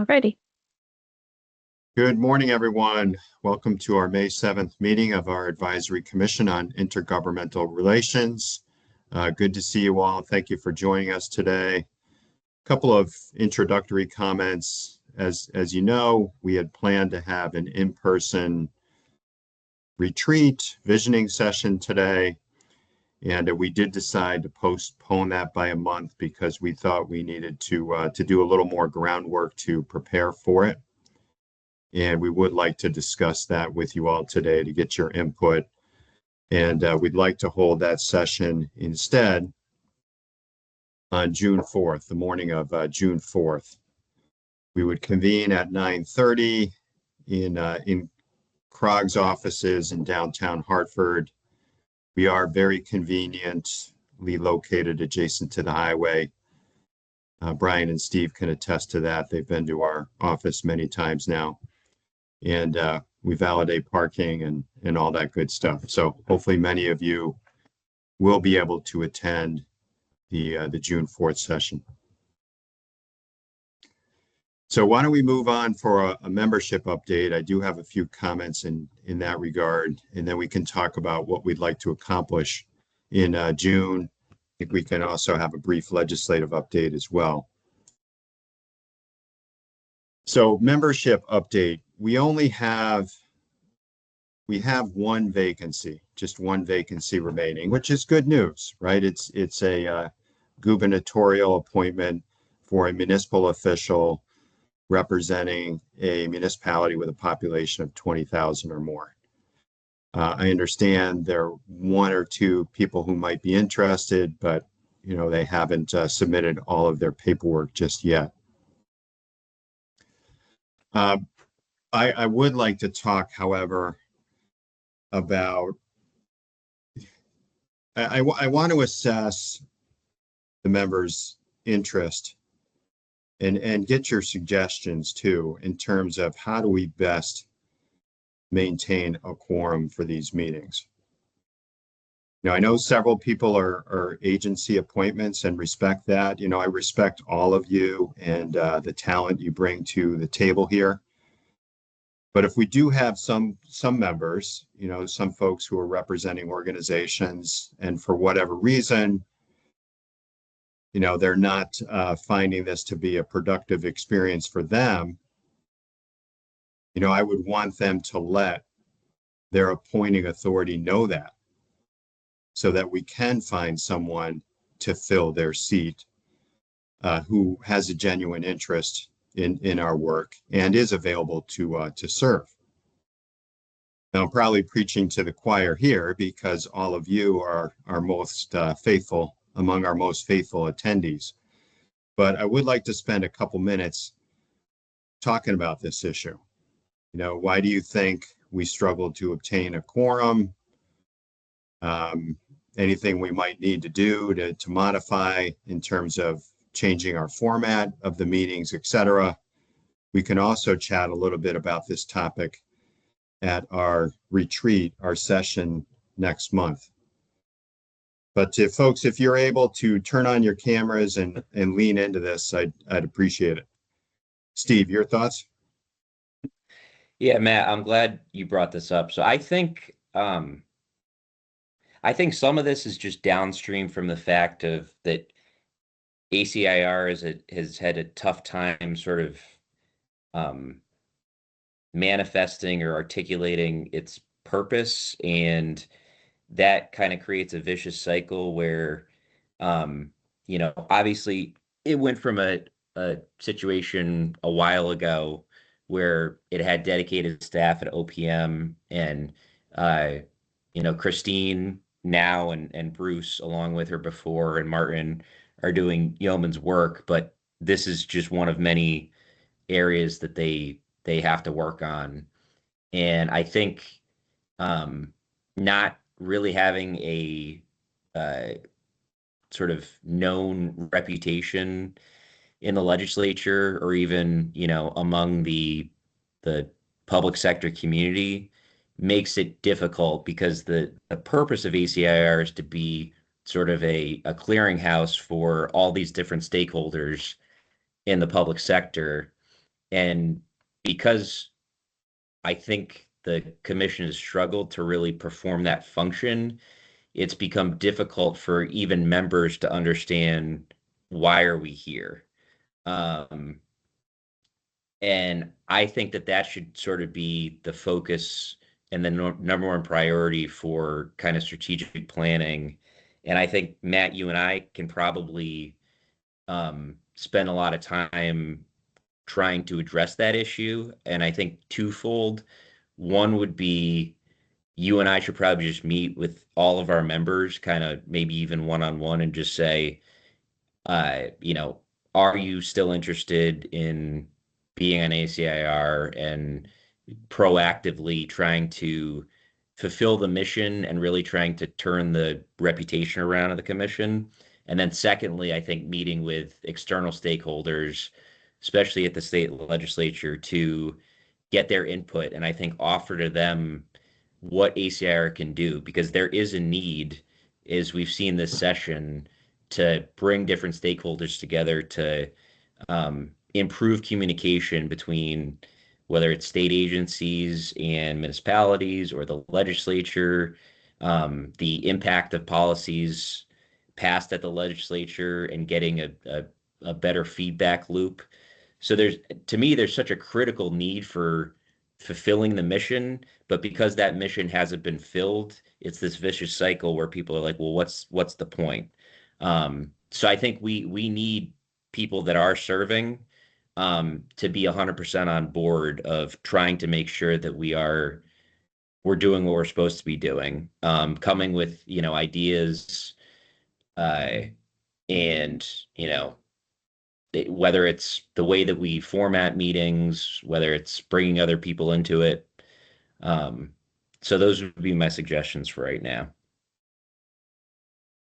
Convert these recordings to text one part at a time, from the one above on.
Alrighty. Good morning, everyone. Welcome to our May 7th meeting of our Advisory Commission on Intergovernmental Relations. Good to see you all. Thank you for joining us today. A couple of introductory comments. As you know, we had planned to have an in-person retreat visioning session today, and we did decide to postpone that by a month because we thought we needed to do a little more groundwork to prepare for it. And we would like to discuss that with you all today to get your input. And we'd like to hold that session instead on June 4th, the morning of June 4th. We would convene at 9:30 in CROG's offices in downtown Hartford. We are very conveniently located adjacent to the highway. Brian and Steve can attest to that. They've been to our office many times now. And we validate parking and all that good stuff. So hopefully many of you will be able to attend the June 4th session. So why don't we move on for a membership update? I do have a few comments in that regard, and then we can talk about what we'd like to accomplish in June. I think we can also have a brief legislative update as well. So membership update, we have one vacancy, just one vacancy remaining, which is good news, right? It's a gubernatorial appointment for a municipal official representing a municipality with a population of 20,000 or more. I understand there are one or two people who might be interested, but they haven't submitted all of their paperwork just yet. I would like to talk, however, about, I want to assess the members' interest and get your suggestions too, in terms of how do we best maintain a quorum for these meetings. Now, I know several people are agency appointments and respect that. I respect all of you and the talent you bring to the table here. But if we do have some members, some folks who are representing organizations, and for whatever reason, they're not finding this to be a productive experience for them, I would want them to let their appointing authority know that, so that we can find someone to fill their seat who has a genuine interest in our work and is available to serve. Now, I'm probably preaching to the choir here because all of you are our most faithful, among our most faithful attendees. But I would like to spend a couple minutes talking about this issue. Why do you think we struggle to obtain a quorum? Anything we might need to do to modify in terms of changing our format of the meetings, etc. We can also chat a little bit about this topic at our retreat, our session next month. But folks, if you're able to turn on your cameras and lean into this, I'd appreciate it. Steve, your thoughts? Yeah, Matt, I'm glad you brought this up. So I think some of this is just downstream from the fact of that ACIR has had a tough time sort of manifesting or articulating its purpose, and that kind of creates a vicious cycle where, obviously it went from a situation a while ago where it had dedicated staff at OPM and, Christine now and Bruce along with her before and Martin are doing yeoman's work, but this is just one of many areas that they have to work on. And I think not really having a sort of known reputation in the legislature or even, among the public sector community makes it difficult, because the purpose of ACIR is to be sort of a clearinghouse for all these different stakeholders in the public sector. And because I think the commission has struggled to really perform that function, it's become difficult for even members to understand why are we here. Um, and I think that that should sort of be the focus and the number one priority for kind of strategic planning. And I think Matt, you and I can probably spend a lot of time trying to address that issue. And I think twofold. One would be you and I should probably just meet with all of our members, kind of maybe even one on one, and just say, you know, are you still interested in being on ACIR and proactively trying to fulfill the mission and really trying to turn the reputation around of the commission? And then secondly, I think meeting with external stakeholders, especially at the state legislature, to get their input and I think offer to them what ACIR can do because there is a need, as we've seen this session, to bring different stakeholders together to improve communication between whether it's state agencies and municipalities or the legislature, the impact of policies passed at the legislature and getting a better feedback loop. So to me, there's such a critical need for fulfilling the mission, but because that mission hasn't been filled, it's this vicious cycle where people are like, well, what's the point? So I think we need people that are serving to be 100% on board of trying to make sure that we're doing what we're supposed to be doing, coming with ideas uh, and whether it's the way that we format meetings, whether it's bringing other people into it. Um, so those would be my suggestions for right now.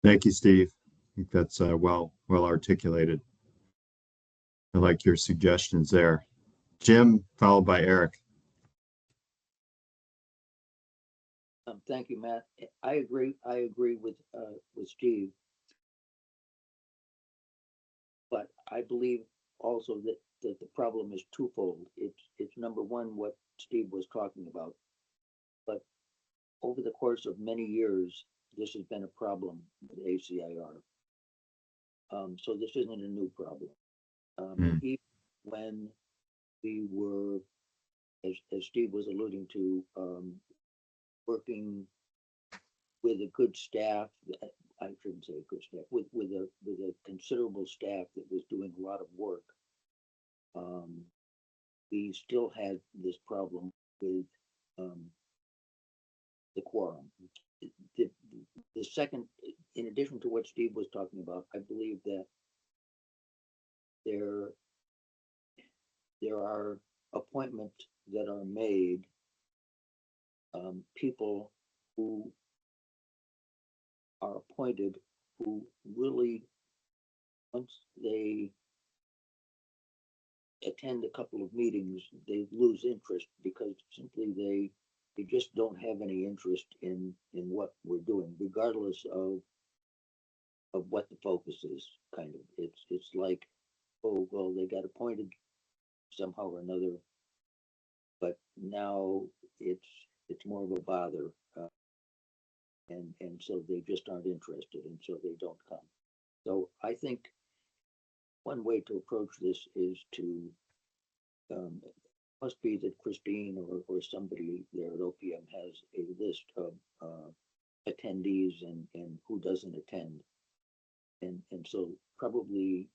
Thank you, Steve. I think that's well articulated. I like your suggestions there. Jim, followed by Eric. Thank you, Matt. I agree. I agree with Steve, but I believe also that the problem is twofold. It's number one what Steve was talking about, but over the course of many years, this has been a problem with ACIR. So this isn't a new problem. Even when we were, as Steve was alluding to, working with a good staff. I shouldn't say a good staff, with a considerable staff that was doing a lot of work. We still had this problem with the quorum. The, the second, in addition to what Steve was talking about, I believe that there are appointments that are made, people who are appointed who really, once they attend a couple of meetings, they lose interest because simply they just don't have any interest in what we're doing, regardless of what the focus is. Kind of, it's like, oh well, they got appointed somehow or another, but now it's more of a bother, and so they just aren't interested, and so they don't come. So I think one way to approach this is to must be that Christine or somebody there at OPM has a list of attendees and who doesn't attend, and so probably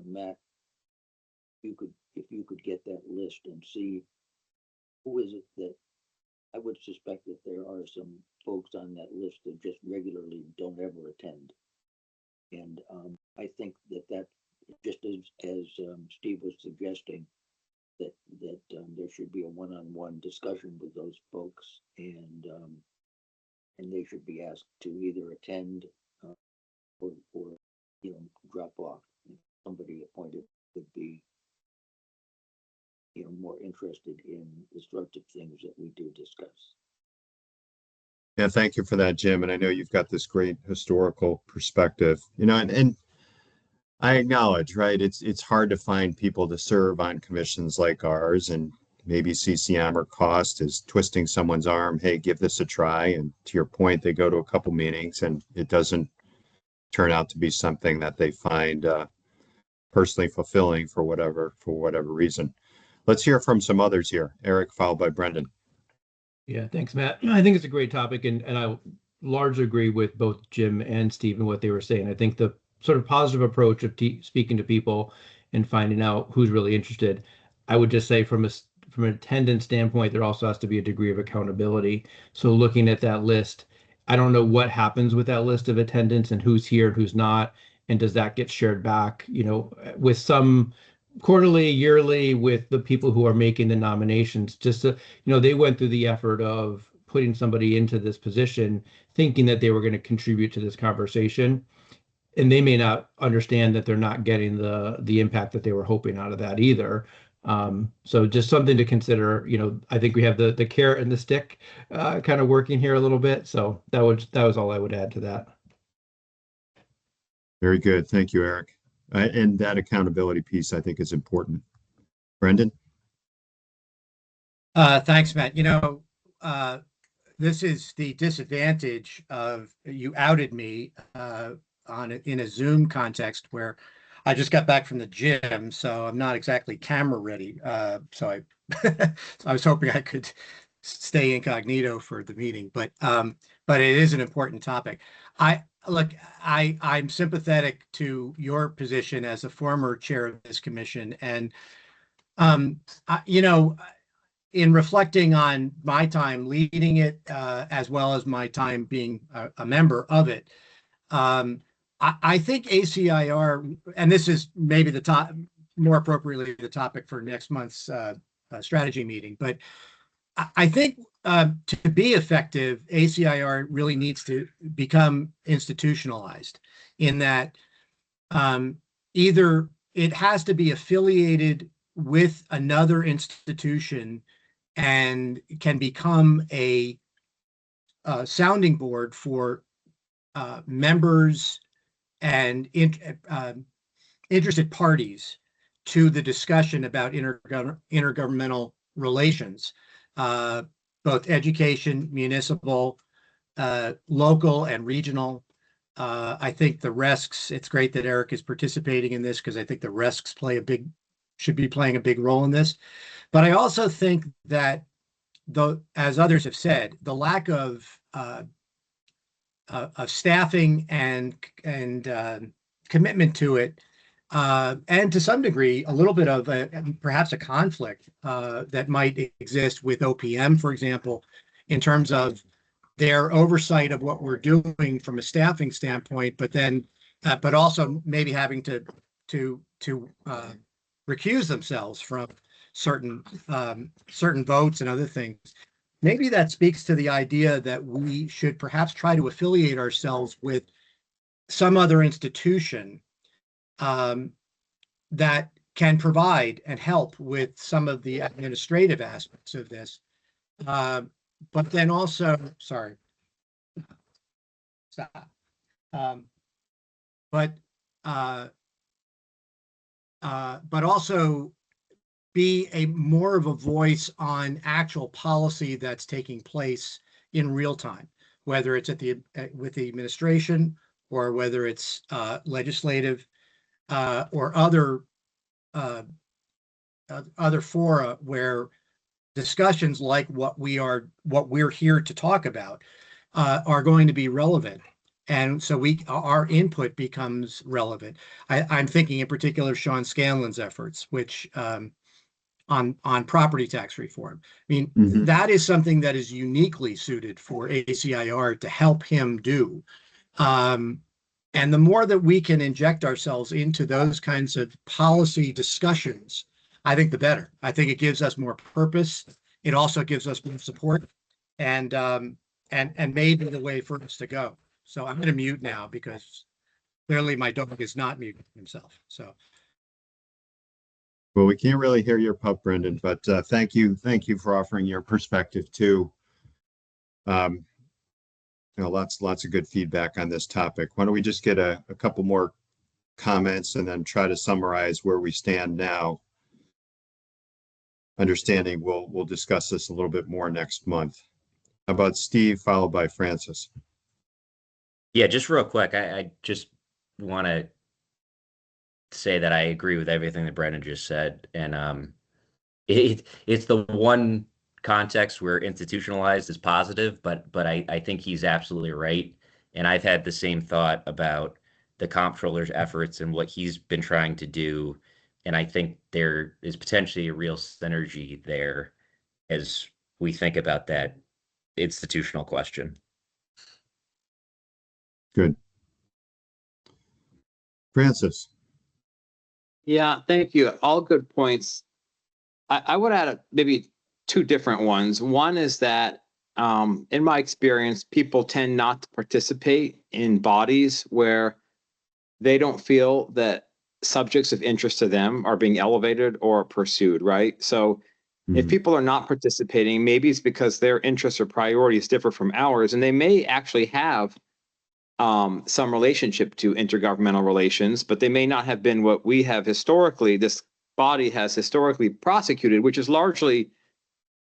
Matt, if you could get that list and see who is it that I would suspect that there are some folks on that list that just regularly don't ever attend, and I think that just as Steve was suggesting, that there should be a one-on-one discussion with those folks, and they should be asked to either attend or drop off. Somebody appointed would be more interested in the sorts of things that we do discuss. Yeah, thank you for that, Jim. And I know you've got this great historical perspective, and I acknowledge, right? It's hard to find people to serve on commissions like ours, and maybe CCM or cost is twisting someone's arm. Hey, give this a try. And to your point, they go to a couple meetings and it doesn't turn out to be something that they find personally fulfilling for whatever reason. Let's hear from some others here. Eric, followed by Brendan. Yeah, thanks, Matt. I think it's a great topic, and I largely agree with both Jim and Steve and what they were saying. I think the sort of positive approach of speaking to people and finding out who's really interested. I would just say from an attendance standpoint, there also has to be a degree of accountability. So looking at that list, I don't know what happens with that list of attendance and who's here and who's not, and does that get shared back, with some quarterly, yearly with the people who are making the nominations, just to, they went through the effort of putting somebody into this position thinking that they were going to contribute to this conversation, and they may not understand that they're not getting the impact that they were hoping out of that either. So just something to consider. I think we have the carrot and the stick kind of working here a little bit. So that was all I would add to that. Very good. Thank you, Eric. And that accountability piece, I think, is important. Brendan? Thanks, Matt. This is the disadvantage of you outed me in a Zoom context where I just got back from the gym, so I'm not exactly camera ready. So I was hoping I could stay incognito for the meeting, but it is an important topic. I'm sympathetic to your position as a former chair of this commission, and in reflecting on my time leading it, as well as my time being a member of it, I think ACIR, and this is maybe more appropriately the topic for next month's strategy meeting, but I think to be effective, ACIR really needs to become institutionalized in that either it has to be affiliated with another institution and can become a sounding board for members and interested parties to the discussion about intergovernmental relations, both education, municipal, local, and regional. I think the RESCs, it's great that Eric is participating in this because I think the RESCs should be playing a big role in this. But I also think that, as others have said, the lack of staffing and commitment to it, and to some degree, a little bit of perhaps a conflict that might exist with OPM, for example, in terms of their oversight of what we're doing from a staffing standpoint, but also maybe having to recuse themselves from certain votes and other things. Maybe that speaks to the idea that we should perhaps try to affiliate ourselves with some other institution that can provide and help with some of the administrative aspects of this. But then also, sorry, stop. But also be more of a voice on actual policy that's taking place in real time, whether it's with the administration or whether it's legislative or other fora where discussions like what we're here to talk about are going to be relevant. And so our input becomes relevant. I'm thinking in particular of Sean Scanlon's efforts, which on property tax reform. I mean, that is something that is uniquely suited for ACIR to help him do. And the more that we can inject ourselves into those kinds of policy discussions, I think the better. I think it gives us more purpose. It also gives us more support, and maybe the way for us to go. So I'm going to mute now because clearly my dog is not muting himself. So. Well, we can't really hear your pup, Brendan, but thank you for offering your perspective too. Lots of good feedback on this topic. Why don't we just get a couple more comments and then try to summarize where we stand now. Understanding we'll discuss this a little bit more next month. How about Steve, followed by Francis? Yeah, just real quick, I just want to say that I agree with everything that Brendan just said, and it's the one context where institutionalized is positive, but I think he's absolutely right, and I've had the same thought about the comptroller's efforts and what he's been trying to do, and I think there is potentially a real synergy there as we think about that institutional question. Good. Francis. Yeah, thank you. All good points. I would add maybe two different ones. One is that, in my experience, people tend not to participate in bodies where they don't feel that subjects of interest to them are being elevated or pursued, right? So if people are not participating, maybe it's because their interests or priorities differ from ours, and they may actually have some relationship to intergovernmental relations, but they may not have been what we have historically, this body has historically prosecuted, which is largely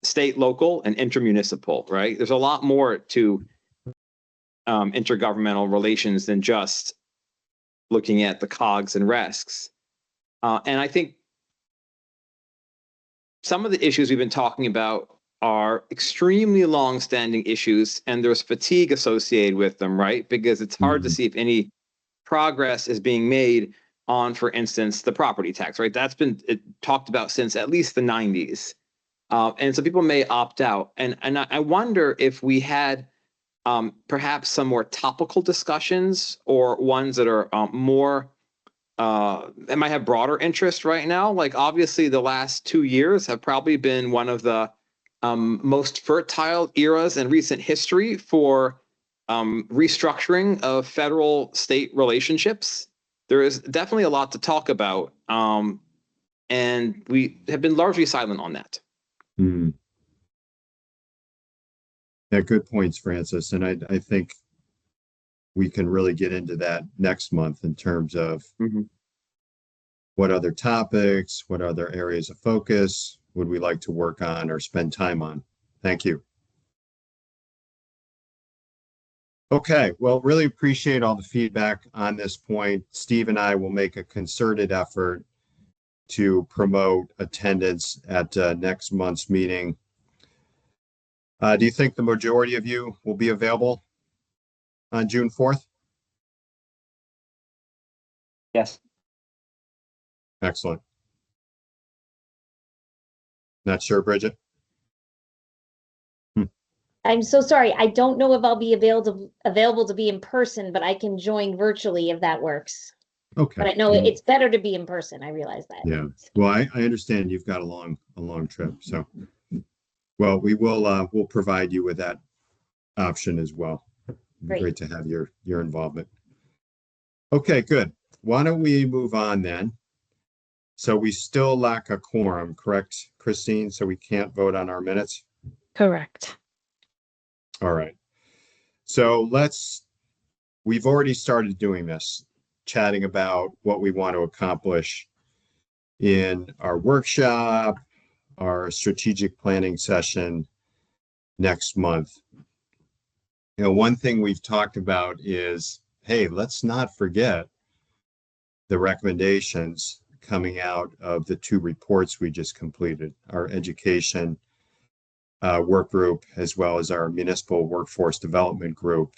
state, local, and intermunicipal, right? There's a lot more to intergovernmental relations than just looking at the cogs and resks. And I think some of the issues we've been talking about are extremely long-standing issues, and there's fatigue associated with them, right? Because it's hard to see if any progress is being made on, for instance, the property tax, right? That's been talked about since at least the 90s. And so people may opt out. And I wonder if we had perhaps some more topical discussions or ones that are more, that might have broader interest right now. Like obviously the last 2 years have probably been one of the most fertile eras in recent history for restructuring of federal-state relationships. There is definitely a lot to talk about, and we have been largely silent on that. Yeah, good points, Francis. And I think we can really get into that next month in terms of what other topics, what other areas of focus would we like to work on or spend time on. Thank you. Okay, well, really appreciate all the feedback on this point. Steve and I will make a concerted effort to promote attendance at next month's meeting. Do you think the majority of you will be available on June 4th? Yes. Excellent. Not sure, Bridget? I'm so sorry. I don't know if I'll be available to be in person, but I can join virtually if that works. Okay. But I know it's better to be in person. I realize that. Yeah. Well, I understand you've got a long trip. So, well, we'll provide you with that option as well. Great to have your involvement. Okay, good. Why don't we move on then? So we still lack a quorum, correct, Christine? So we can't vote on our minutes? Correct. All right. So we've already started doing this, chatting about what we want to accomplish in our workshop, our strategic planning session next month. You know, one thing we've talked about is, hey, let's not forget the recommendations coming out of the 2 reports we just completed, our education work group, as well as our municipal workforce development group.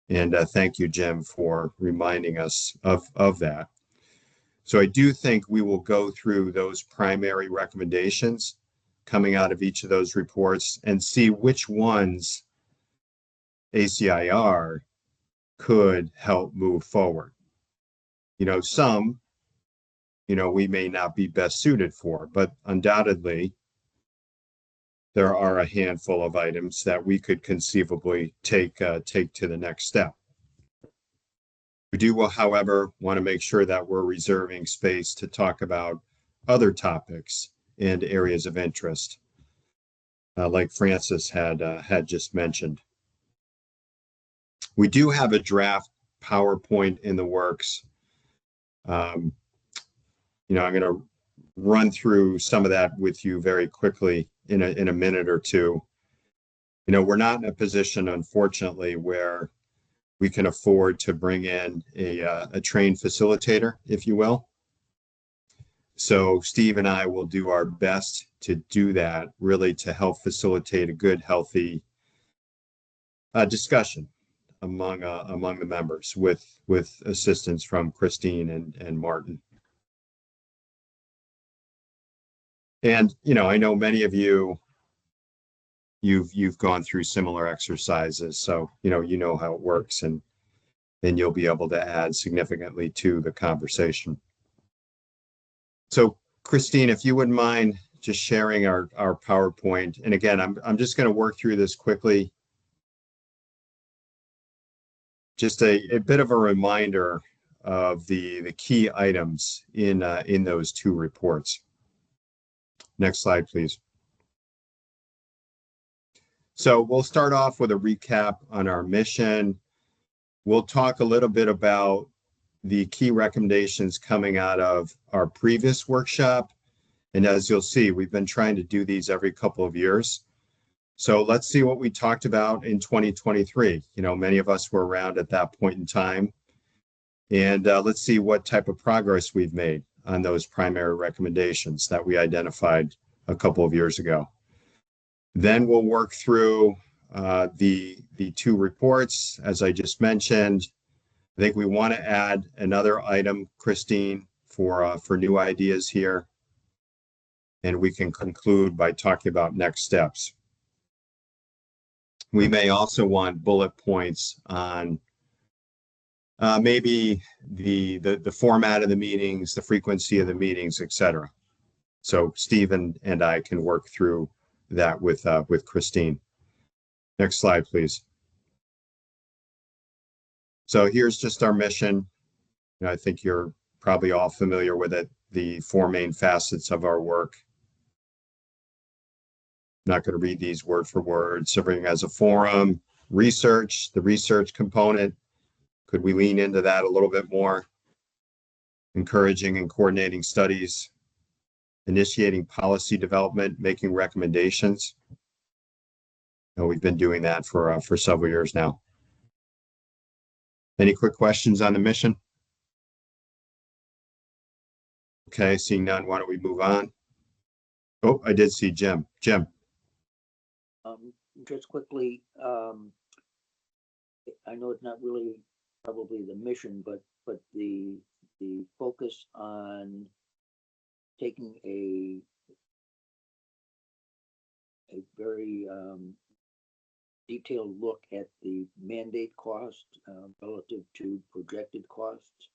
And thank you, Jim, for reminding us of that. So I do think we will go through those primary recommendations coming out of each of those reports and see which ones ACIR could help move forward. You know, some, we may not be best suited for, but undoubtedly, there are a handful of items that we could conceivably take to the next step. We do, however, want to make sure that we're reserving space to talk about other topics and areas of interest, like Francis had just mentioned. We do have a draft PowerPoint in the works I'm going to run through some of that with you very quickly in a minute or two. We're not in a position, unfortunately, where we can afford to bring in a trained facilitator, if you will. So Steve and I will do our best to do that, really to help facilitate a good, healthy discussion among the members with assistance from Christine and Martin. And I know many of you've gone through similar exercises, so you know how it works, and you'll be able to add significantly to the conversation. So Christine, if you wouldn't mind just sharing our PowerPoint, and again, I'm just going to work through this quickly. Just a bit of a reminder of the key items in those two reports. Next slide, please. So we'll start off with a recap on our mission. We'll talk a little bit about the key recommendations coming out of our previous workshop. And as you'll see, we've been trying to do these every couple of years. So let's see what we talked about in 2023. Many of us were around at that point in time. And let's see what type of progress we've made on those primary recommendations that we identified a couple of years ago. Then we'll work through the two reports, as I just mentioned. I think we want to add another item, Christine, for new ideas here. And we can conclude by talking about next steps. We may also want bullet points on maybe the format of the meetings, the frequency of the meetings, etc. So Stephen and I can work through that with Christine. Next slide, please. So here's just our mission. I think you're probably all familiar with it, the four main facets of our work. I'm not going to read these word for word. Serving as a forum, research, the research component. Could we lean into that a little bit more? Encouraging and coordinating studies, initiating policy development, making recommendations. We've been doing that for several years now. Any quick questions on the mission? Okay, seeing none, why don't we move on? Oh, I did see Jim. Jim. Just quickly, I know it's not really probably the mission, but the focus on taking a very detailed look at the mandate cost relative to projected costs.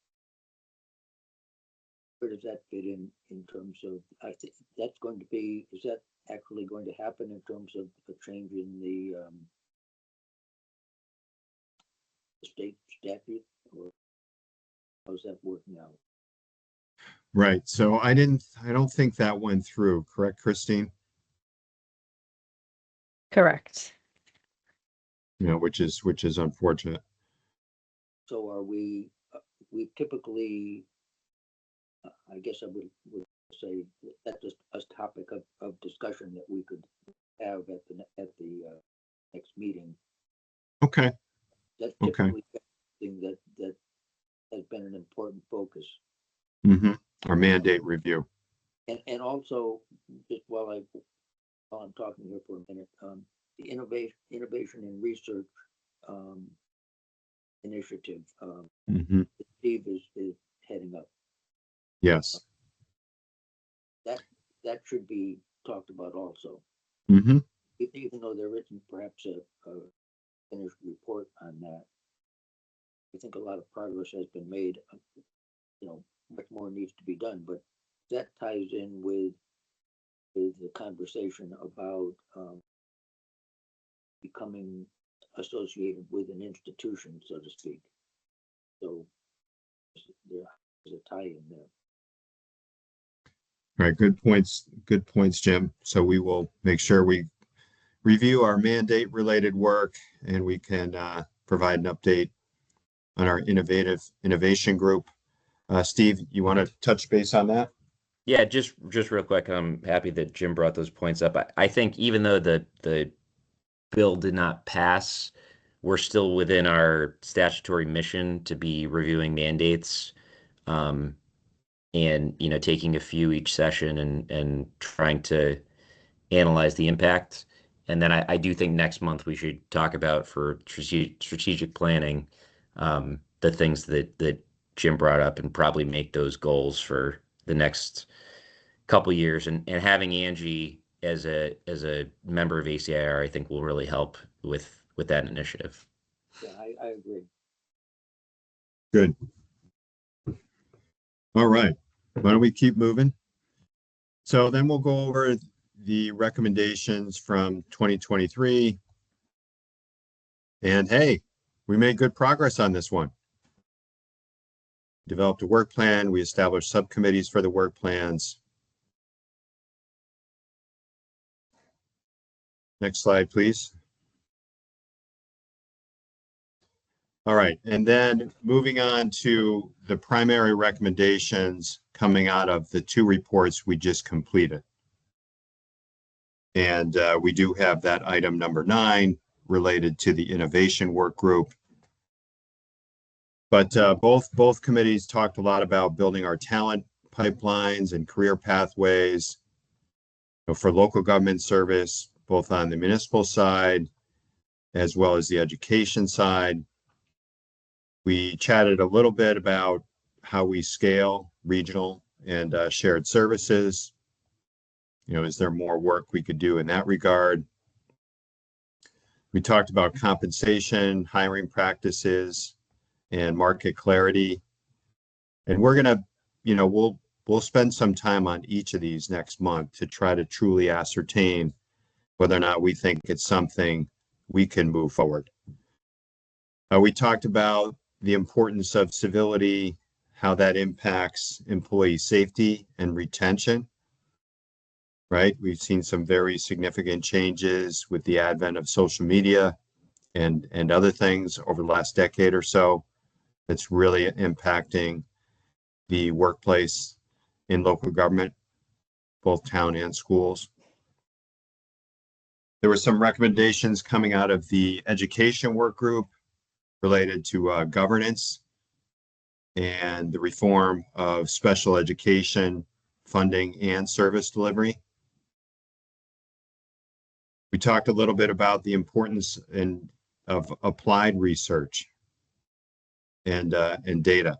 Where does that fit in terms of, I think that's going to be, is that actually going to happen in terms of a change in the state statute, or how's that working out? Right. So I don't think that went through, correct, Christine? Correct. Which is unfortunate. So are we typically, I guess I would say that's just a topic of discussion that we could have at the next meeting. Okay. That's typically something that has been an important focus. Mm-hmm. Our mandate review. And also, just while I'm talking here for a minute, the innovation and research initiative that Steve is heading up. Yes. That should be talked about also. Mm-hmm. Even though there isn't perhaps a finished report on that, I think a lot of progress has been made. Much more needs to be done, but that ties in with the conversation about becoming associated with an institution, so to speak. So there's a tie in there. All right, good points, Jim. So we will make sure we review our mandate related work, and we can provide an update on our innovation group. Steve, you want to touch base on that? Yeah, just real quick, I'm happy that Jim brought those points up. I think even though the bill did not pass, we're still within our statutory mission to be reviewing mandates, um, and taking a few each session and trying to analyze the impact. And then I do think next month we should talk about for strategic planning, the things that Jim brought up and probably make those goals for the next couple years. And having Angie as a member of ACIR, I think will really help with that initiative. Yeah, I agree. Good. All right. Why don't we keep moving? So then we'll go over the recommendations from 2023. And hey, we made good progress on this one. Developed a work plan. We established subcommittees for the work plans. Next slide, please. All right, and then moving on to the primary recommendations coming out of the 2 reports we just completed. And we do have that item number 9 related to the innovation work group. But both committees talked a lot about building our talent pipelines and career pathways, for local government service, both on the municipal side as well as the education side. We chatted a little bit about how we scale regional and shared services. Is there more work we could do in that regard? We talked about compensation, hiring practices, and market clarity. And we're gonna, we'll spend some time on each of these next month to try to truly ascertain whether or not we think it's something we can move forward. We talked about the importance of civility, how that impacts employee safety and retention, right? We've seen some very significant changes with the advent of social media and other things over the last decade or so. That's really impacting the workplace in local government, both town and schools. There were some recommendations coming out of the education work group related to governance and the reform of special education funding and service delivery. We talked a little bit about the importance of applied research and data,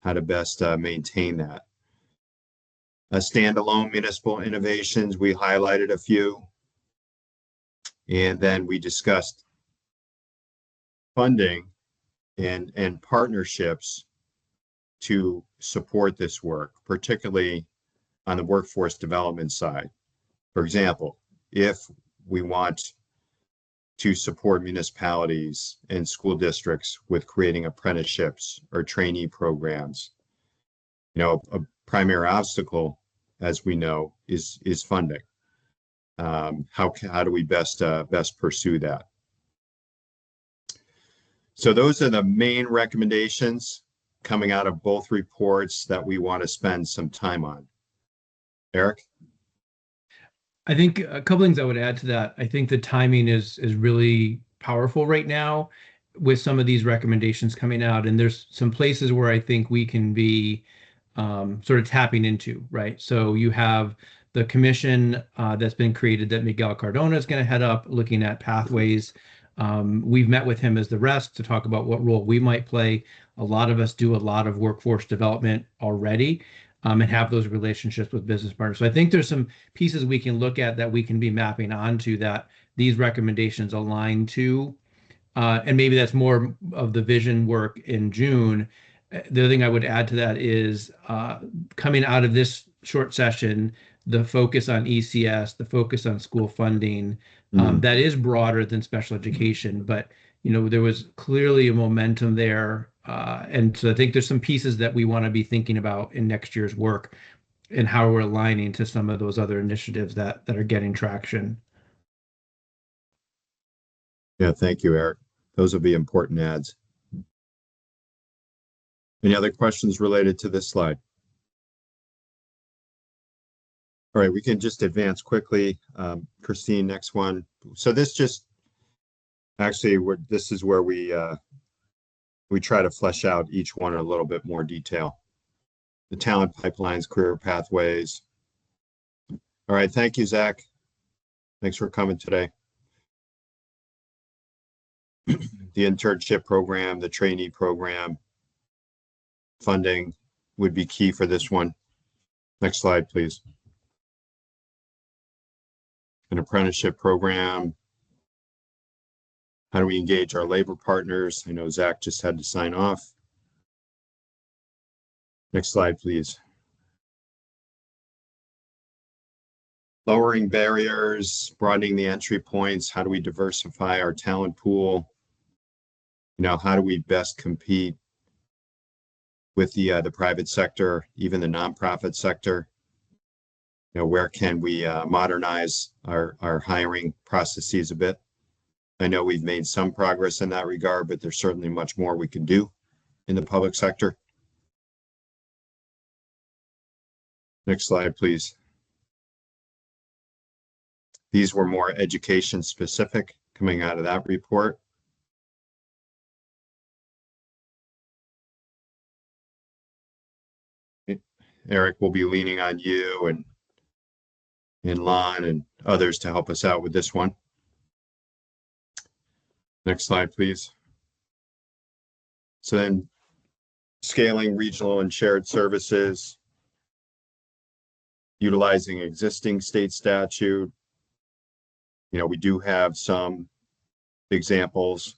how to best maintain that. Standalone municipal innovations, we highlighted a few. And then we discussed funding and partnerships to support this work, particularly on the workforce development side. For example, if we want to support municipalities and school districts with creating apprenticeships or trainee programs, a primary obstacle, as we know, is funding. How do we best pursue that? So those are the main recommendations coming out of both reports that we want to spend some time on. Eric? I think a couple things I would add to that. I think the timing is really powerful right now with some of these recommendations coming out, and there's some places where I think we can be sort of tapping into, right? So you have the commission that's been created that Miguel Cardona is going to head up, looking at pathways. We've met with him as the rest to talk about what role we might play. A lot of us do a lot of workforce development already, and have those relationships with business partners. So I think there's some pieces we can look at that we can be mapping onto that these recommendations align to. And maybe that's more of the vision work in June. The other thing I would add to that is coming out of this short session, the focus on ECS, the focus on school funding, that is broader than special education, but there was clearly a momentum there. And so I think there's some pieces that we want to be thinking about in next year's work and how we're aligning to some of those other initiatives that are getting traction. Yeah, thank you, Eric. Those will be important ads. Any other questions related to this slide? All right, we can just advance quickly. Christine, next one. So this just actually, this is where we try to flesh out each one in a little bit more detail. The talent pipelines, career pathways. All right, thank you, Zach. Thanks for coming today. The internship program, the trainee program, funding would be key for this one. Next slide, please. An apprenticeship program. How do we engage our labor partners? I know Zach just had to sign off. Next slide, please. Lowering barriers, broadening the entry points. How do we diversify our talent pool? You know, how do we best compete with the private sector, even the nonprofit sector? You know, where can we modernize our hiring processes a bit? I know we've made some progress in that regard, but there's certainly much more we can do in the public sector. Next slide, please. These were more education specific coming out of that report. Eric will be leaning on you and Lon and others to help us out with this one. Next slide, please. So then scaling regional and shared services, utilizing existing state statute. You know, we do have some examples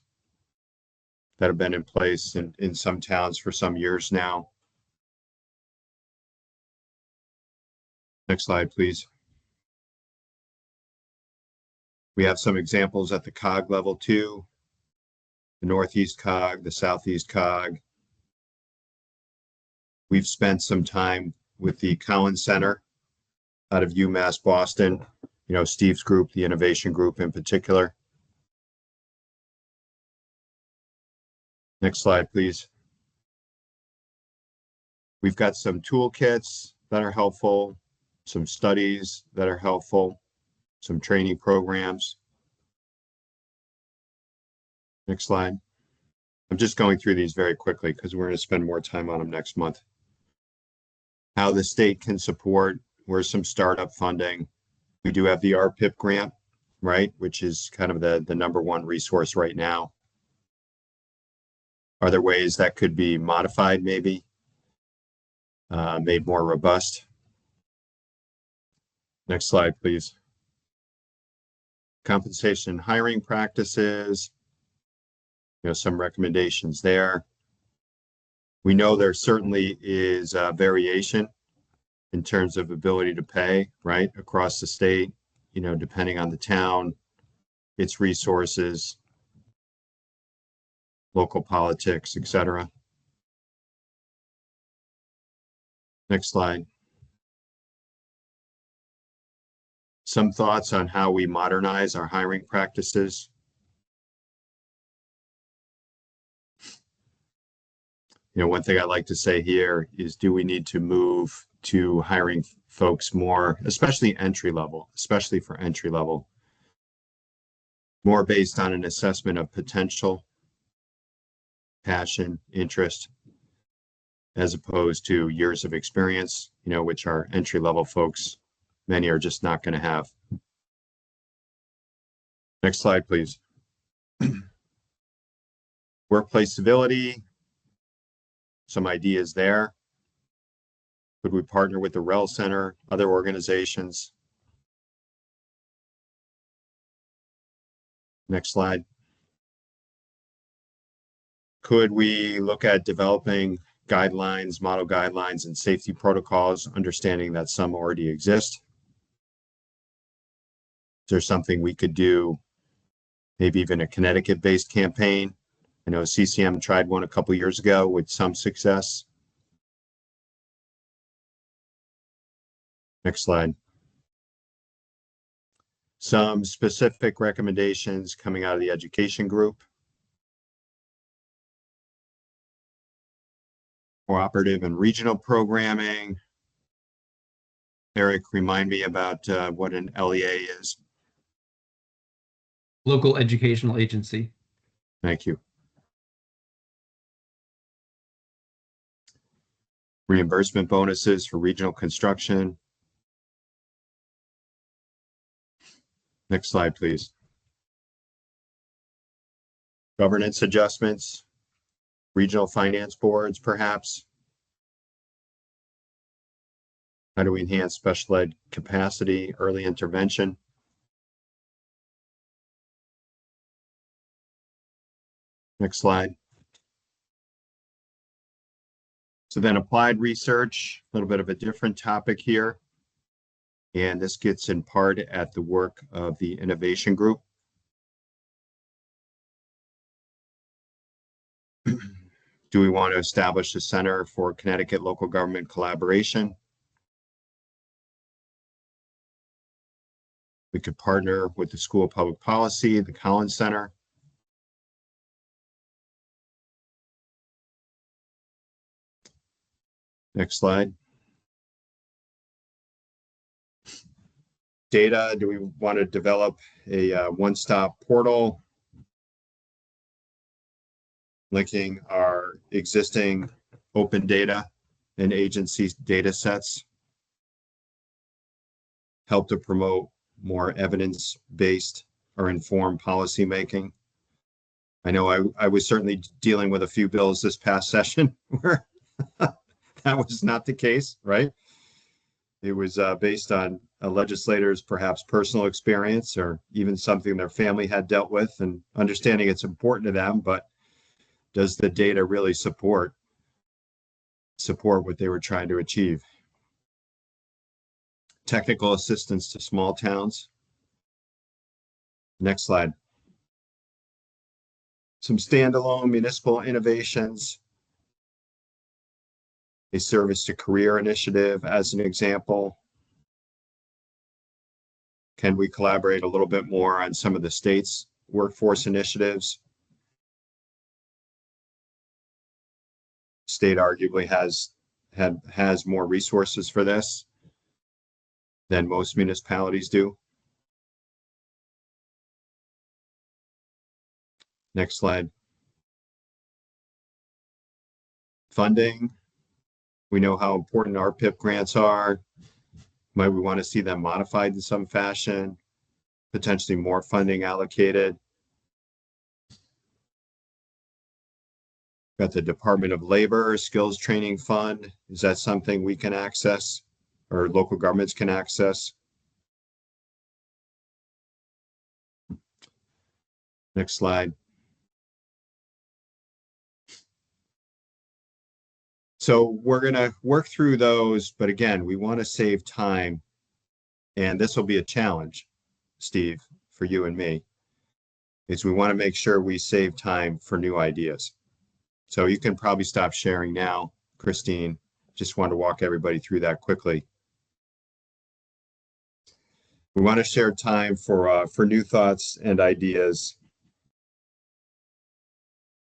that have been in place in some towns for some years now. Next slide, please. We have some examples at the COG level too. The Northeast COG, the Southeast COG. We've spent some time with the Collins Center out of UMass Boston, you know, Steve's group, the innovation group in particular. Next slide, please. We've got some toolkits that are helpful, some studies that are helpful, some training programs. Next slide. I'm just going through these very quickly because we're going to spend more time on them next month. How the state can support, where's some startup funding. We do have the RPIP grant, right, which is kind of the number one resource right now. Are there ways that could be modified, maybe, made more robust? Next slide, please. Compensation and hiring practices. You know, some recommendations there. We know there certainly is variation in terms of ability to pay, right, across the state, you know, depending on the town, its resources, local politics, etc. Next slide. Some thoughts on how we modernize our hiring practices. You know, one thing I like to say here is, do we need to move to hiring folks more, especially entry level, especially for entry level, more based on an assessment of potential, passion, interest, as opposed to years of experience, you know, which our entry level folks, many are just not going to have. Next slide, please. Workplace civility, some ideas there. Could we partner with the REL Center, other organizations? Next slide. Could we look at developing guidelines, model guidelines, and safety protocols, understanding that some already exist? Is there something we could do, maybe even a Connecticut-based campaign? I know CCM tried one a couple of years ago with some success. Next slide. Some specific recommendations coming out of the education group. Cooperative and regional programming. Eric, remind me about what an LEA is. Local educational agency. Thank you. Reimbursement bonuses for regional construction. Next slide, please. Governance adjustments, regional finance boards, perhaps. How do we enhance special ed capacity, early intervention? Next slide. So then applied research, a little bit of a different topic here. And this gets in part at the work of the innovation group. Do we want to establish a center for Connecticut local government collaboration? We could partner with the School of Public Policy, the Collins Center. Next slide. Data, do we want to develop a one-stop portal linking our existing open data and agency data sets? Help to promote more evidence-based or informed policymaking. I know I was certainly dealing with a few bills this past session where that was not the case, right? It was based on a legislator's perhaps personal experience or even something their family had dealt with, and understanding it's important to them, but does the data really support what they were trying to achieve? Technical assistance to small towns. Next slide. Some standalone municipal innovations. A service to career initiative as an example. Can we collaborate a little bit more on some of the state's workforce initiatives? State arguably has more resources for this than most municipalities do. Next slide. Funding. We know how important RPIP grants are. Might we want to see them modified in some fashion? Potentially more funding allocated. Got the Department of Labor Skills Training Fund. Is that something we can access or local governments can access? Next slide. So we're going to work through those, but again, we want to save time, and this will be a challenge, Steve, for you and me, is we want to make sure we save time for new ideas. So you can probably stop sharing now, Christine. Just want to walk everybody through that quickly. We want to share time for new thoughts and ideas.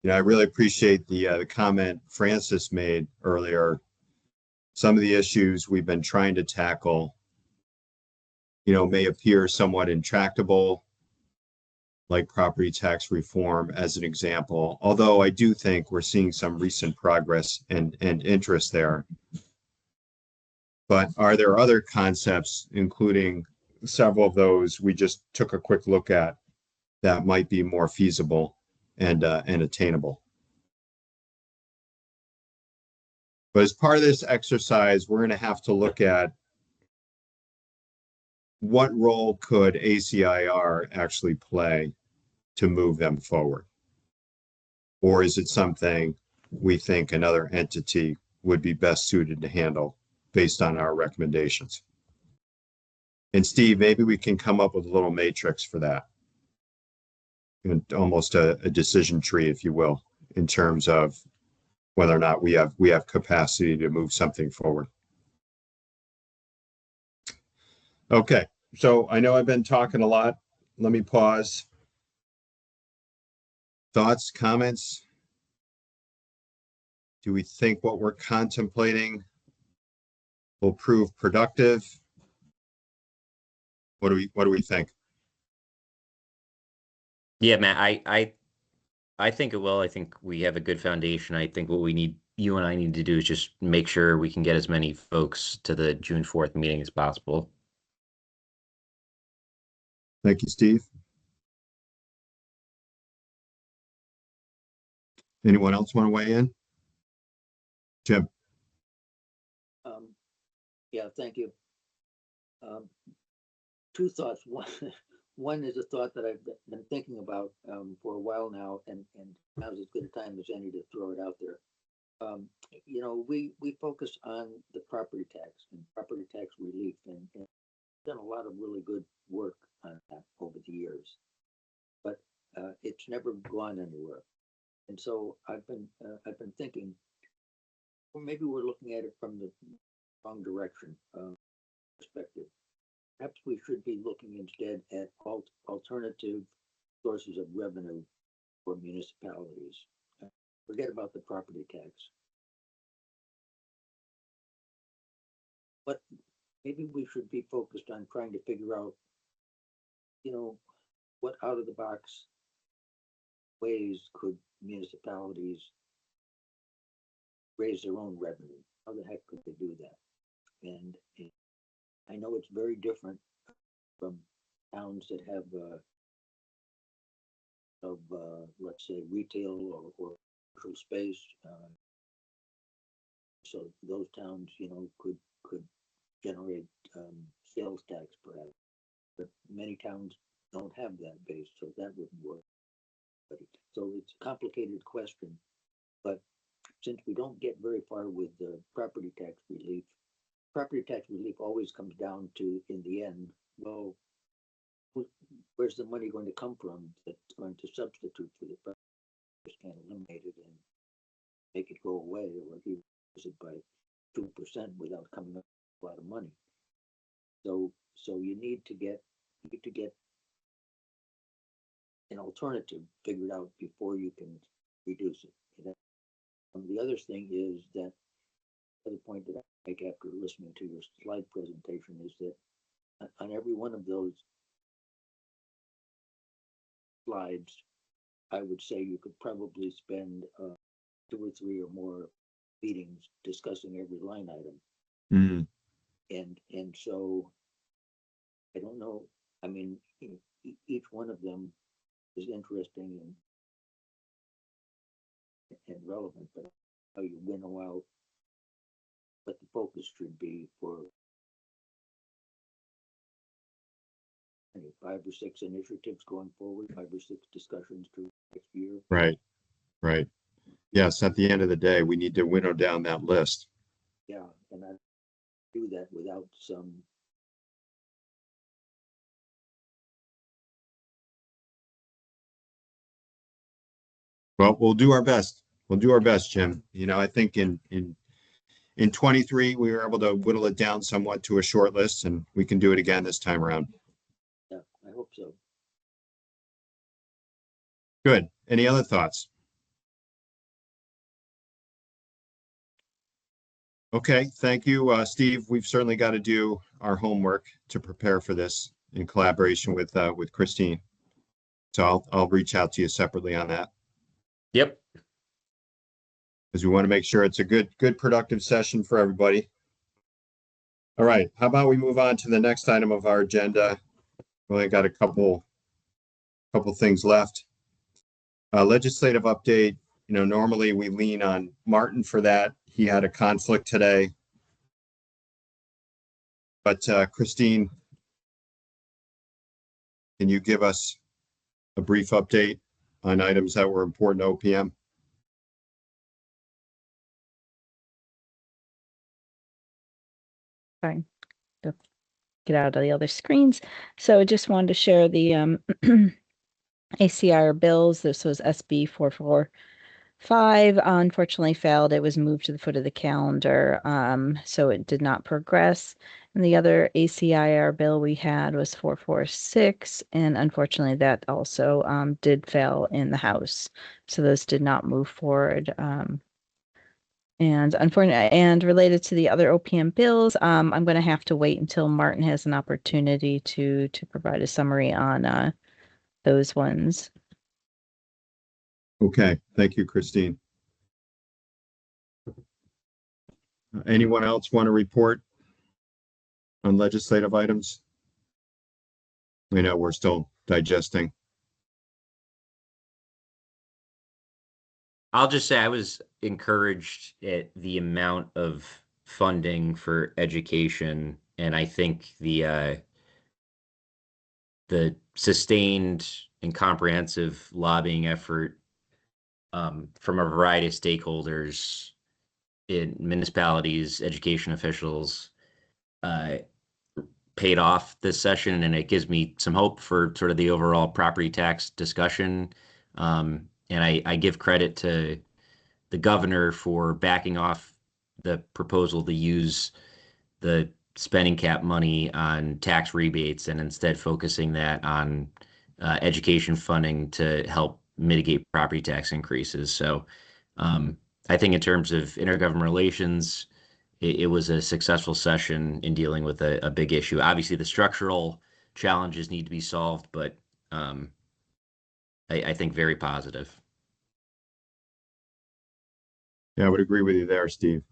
You know, I really appreciate the comment Francis made earlier. Some of the issues we've been trying to tackle, you know, may appear somewhat intractable, like property tax reform as an example, although I do think we're seeing some recent progress and interest there. But are there other concepts, including several of those we just took a quick look at, that might be more feasible and attainable? But as part of this exercise, we're going to have to look at what role could ACIR actually play to move them forward? Or is it something we think another entity would be best suited to handle based on our recommendations? And Steve, maybe we can come up with a little matrix for that. And almost a decision tree, if you will, in terms of whether or not we have capacity to move something forward. Okay, so I know I've been talking a lot. Let me pause. Thoughts, comments? Do we think what we're contemplating will prove productive? What do we think? Yeah, Matt, I think it will. I think we have a good foundation. I think what you and I need to do is just make sure we can get as many folks to the June 4th meeting as possible. Thank you, Steve. Anyone else want to weigh in? Jim? Yeah, thank you. Two thoughts. One is a thought that I've been thinking about for a while now, and now's as good a time as any to throw it out there. You know, we focus on the property tax and property tax relief, and done a lot of really good work on that over the years, but it's never gone anywhere. And so I've been thinking, well, maybe we're looking at it from the wrong direction perspective. Perhaps we should be looking instead at alternative sources of revenue for municipalities. Forget about the property tax. But maybe we should be focused on trying to figure out, you know, what out of the box ways could municipalities raise their own revenue? How the heck could they do that? And I know it's very different from towns that have let's say retail or commercial space. So those towns, you know, could generate sales tax perhaps, but many towns don't have that base, so that wouldn't work. But so it's a complicated question, but since we don't get very far with the property tax relief always comes down to, in the end, well, where's the money going to come from that's going to substitute for the property? Just can't eliminate it and make it go away, or even use it by 2% without coming up with a lot of money. So you need to get an alternative figured out before you can reduce it. The other thing is that the other point that I make after listening to your slide presentation is that on every one of those slides, I would say you could probably spend 2 or 3 or more meetings discussing every line item. And so I don't know. I mean, each one of them is interesting and relevant, but how you winnow out what the focus should be for 5 or 6 initiatives going forward, 5 or 6 discussions to next year. Right. Yes, at the end of the day, we need to winnow down that list. Yeah, and I do that without some. Well, we'll do our best. We'll do our best, Jim. You know, I think in 23, we were able to whittle it down somewhat to a short list, and we can do it again this time around. Yeah, I hope so. Good. Any other thoughts? Okay, thank you, Steve. We've certainly got to do our homework to prepare for this in collaboration with Christine. So I'll reach out to you separately on that. Yep. Because we want to make sure it's a good productive session for everybody. All right, how about we move on to the next item of our agenda? We only got a couple things left. Legislative update. You know, normally we lean on Martin for that. He had a conflict today. But Christine, can you give us a brief update on items that were important to OPM? Fine. Get out of the other screens. So I just wanted to share the ACIR bills. This was SB 445. Unfortunately failed. It was moved to the foot of the calendar, so it did not progress. And the other ACIR bill we had was 446, and unfortunately that also did fail in the House. So those did not move forward. And unfortunately, and related to the other OPM bills, I'm going to have to wait until Martin has an opportunity to provide a summary on those ones. Okay, thank you, Christine. Anyone else want to report on legislative items? We know we're still digesting. I'll just say I was encouraged at the amount of funding for education, and I think the sustained and comprehensive lobbying effort from a variety of stakeholders in municipalities, education officials, paid off this session, and it gives me some hope for sort of the overall property tax discussion. And I give credit to the governor for backing off the proposal to use the spending cap money on tax rebates and instead focusing that on education funding to help mitigate property tax increases. So I think in terms of intergovernmental relations, it was a successful session in dealing with a big issue. Obviously, the structural challenges need to be solved, but I think very positive. Yeah, I would agree with you there, Steve.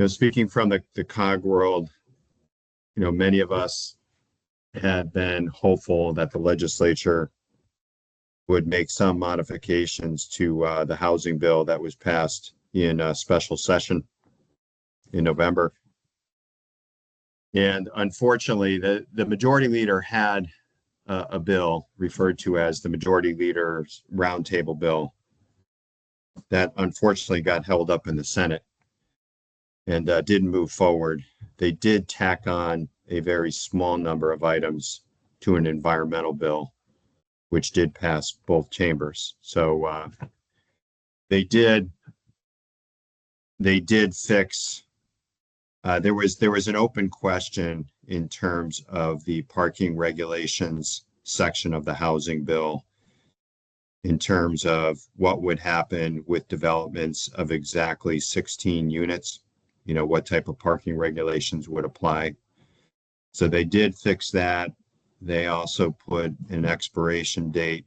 Speaking from the COG world, many of us had been hopeful that the legislature would make some modifications to the housing bill that was passed in a special session in November. And unfortunately, the majority leader had a bill referred to as the majority leader's roundtable bill that unfortunately got held up in the Senate and didn't move forward. They did tack on a very small number of items to an environmental bill, which did pass both chambers. So they did fix. There was an open question in terms of the parking regulations section of the housing bill, in terms of what would happen with developments of exactly 16 units, what type of parking regulations would apply. So they did fix that. They also put an expiration date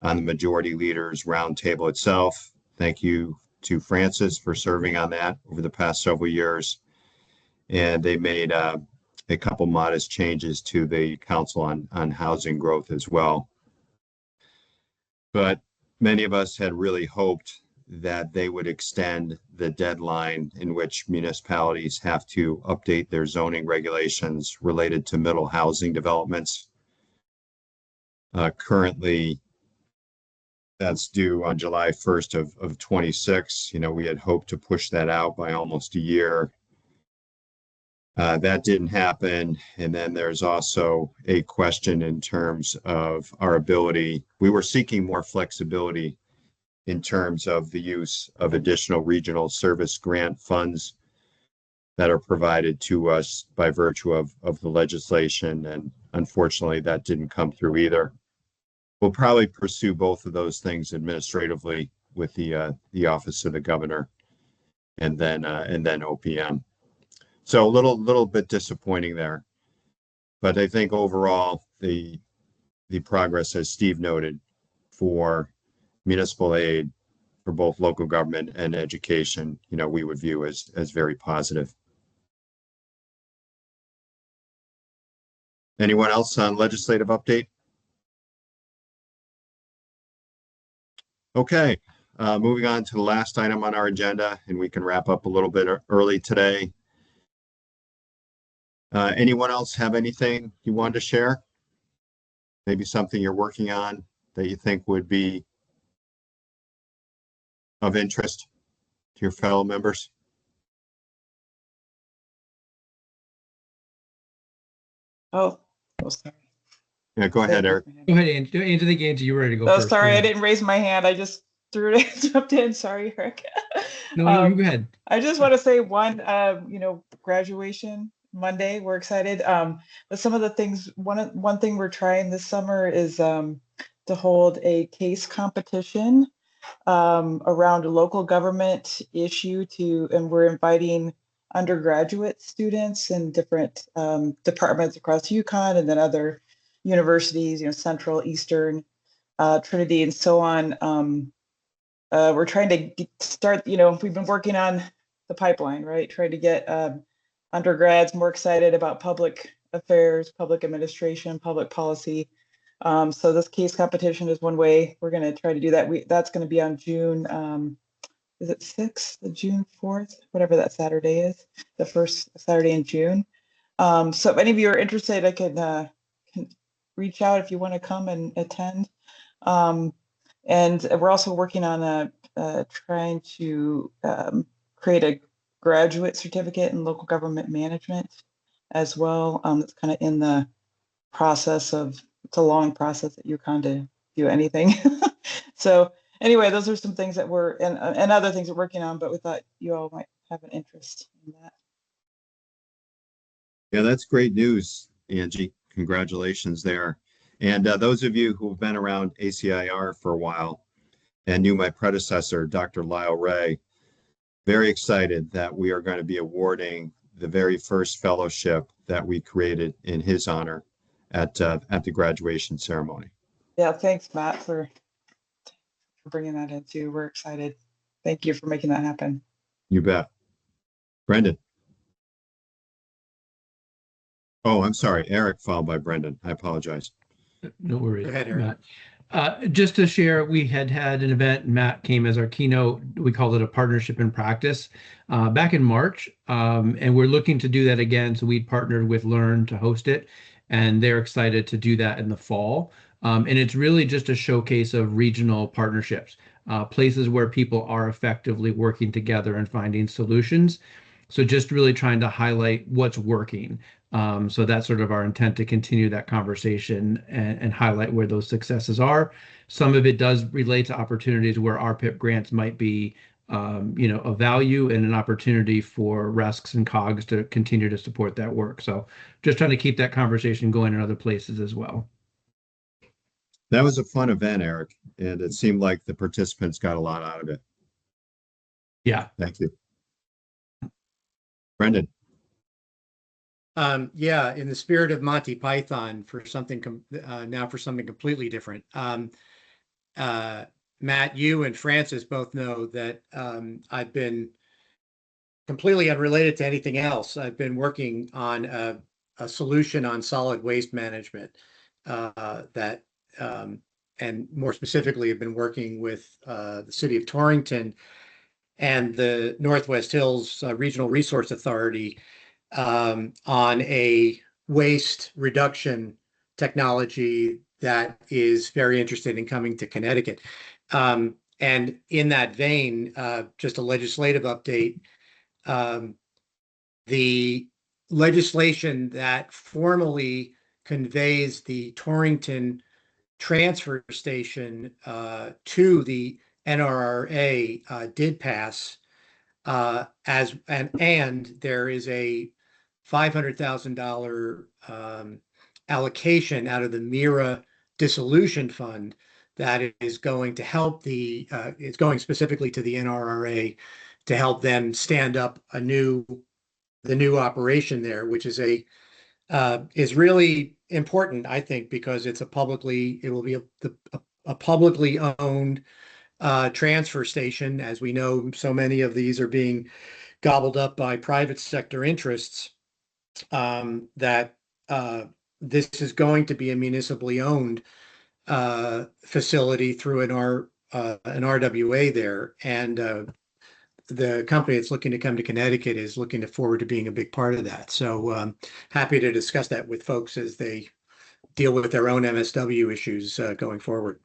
on the majority leader's roundtable itself. Thank you to Francis for serving on that over the past several years. And they made a couple modest changes to the Council on Housing Growth as well. But many of us had really hoped that they would extend the deadline in which municipalities have to update their zoning regulations related to middle housing developments. Currently, that's due on July 1st of 26. We had hoped to push that out by almost a year. That didn't happen. And then there's also a question in terms of our ability. We were seeking more flexibility in terms of the use of additional regional service grant funds that are provided to us by virtue of the legislation. And unfortunately, that didn't come through either. We'll probably pursue both of those things administratively with the Office of the Governor and then OPM. So a little bit disappointing there. But I think overall, the progress, as Steve noted, for municipal aid for both local government and education, we would view as very positive. Anyone else on legislative update? Okay, moving on to the last item on our agenda, and we can wrap up a little bit early today. Anyone else have anything you wanted to share? Maybe something you're working on that you think would be of interest to your fellow members? Oh, sorry. Yeah, go ahead, Eric. Go ahead, Angie. I think Angie, you were ready to go Oh, first. sorry, Go I ahead. didn't raise my hand. I just threw it, jumped in. Sorry, Eric. No, you go ahead. I just want to say one, graduation Monday. We're excited. But some of the things, one thing we're trying this summer is to hold a case competition. around a local government issue and we're inviting undergraduate students in different departments across Yukon and then other universities, Central, Eastern, Trinity, and so on. We're trying to start, we've been working on the pipeline, right? Trying to get undergrads more excited about public affairs, public administration, public policy. So this case competition is one way we're going to try to do that. That's going to be on June, is it 6th, June 4th, whatever that Saturday is, the first Saturday in June. So if any of you are interested, I can reach out if you want to come and attend. And we're also working on trying to create a graduate certificate in local government management as well. It's kind of in the process it's a long process at UConn to do anything. So anyway, those are some things that and other things we're working on, but we thought you all might have an interest in that. Yeah, that's great news, Angie. Congratulations there. And those of you who've been around ACIR for a while and knew my predecessor, Dr. Lyle Ray, very excited that we are going to be awarding the very first fellowship that we created in his honor at the graduation ceremony. Yeah, thanks, Matt, for bringing that in too. We're excited. Thank you for making that happen. You bet. Brendan. Oh, I'm sorry. Eric, followed by Brendan. I apologize. No worries. Go ahead, Eric. Matt. Just to share, we had an event. Matt came as our keynote. We called it a partnership in practice back in March, and we're looking to do that again. So we partnered with Learn to host it, and they're excited to do that in the fall. And it's really just a showcase of regional partnerships, places where people are effectively working together and finding solutions. So just really trying to highlight what's working. So that's sort of our intent, to continue that conversation and highlight where those successes are. Some of it does relate to opportunities where RPIP grants might be, a value and an opportunity for RESCs and COGs to continue to support that work. So just trying to keep that conversation going in other places as well. That was a fun event, Eric, and it seemed like the participants got a lot out of it. Yeah. Thank you. Brendan. Yeah, in the spirit of Monty Python, for something now for something completely different. Matt, you and Francis both know that I've been completely unrelated to anything else. I've been working on a solution on solid waste management and more specifically, have been working with the city of Torrington and the Northwest Hills Regional Resource Authority on a waste reduction technology that is very interested in coming to Connecticut. And in that vein, just a legislative update, the legislation that formally conveys the Torrington transfer station to the NRRA did pass, and there is a $500,000 allocation out of the MIRA dissolution fund that is going to help it's going specifically to the NRRA to help them stand up the new operation there, which is is really important, I think, because it will be a publicly owned transfer station. As we know, so many of these are being gobbled up by private sector interests, that this is going to be a municipally owned facility through an RWA there. And the company that's looking to come to Connecticut is looking forward to being a big part of that. So happy to discuss that with folks as they deal with their own MSW issues going forward.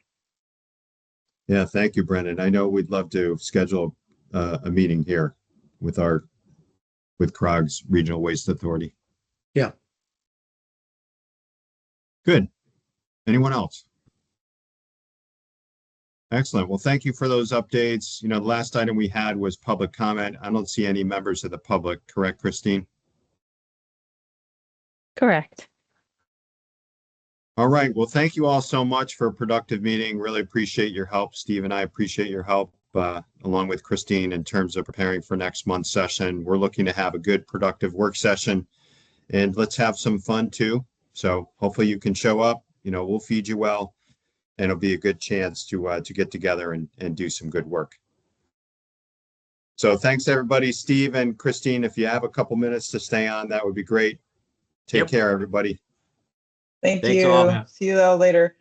Yeah, thank you, Brendan. I know we'd love to schedule a meeting here with CROG's Regional Waste Authority. Yeah. Good. Anyone else? Excellent. Well, thank you for those updates. The last item we had was public comment. I don't see any members of the public, correct, Christine? Correct. All right. Well, thank you all so much for a productive meeting. Really appreciate your help. Steve and I appreciate your help, along with Christine, in terms of preparing for next month's session. We're looking to have a good, productive work session, and let's have some fun too. So hopefully you can show up. We'll feed you well, and it'll be a good chance to get together and do some good work. So thanks, everybody. Steve and Christine, if you have a couple minutes to stay on, that would be great. Take care, everybody. Thank Thanks you. all. See you all later.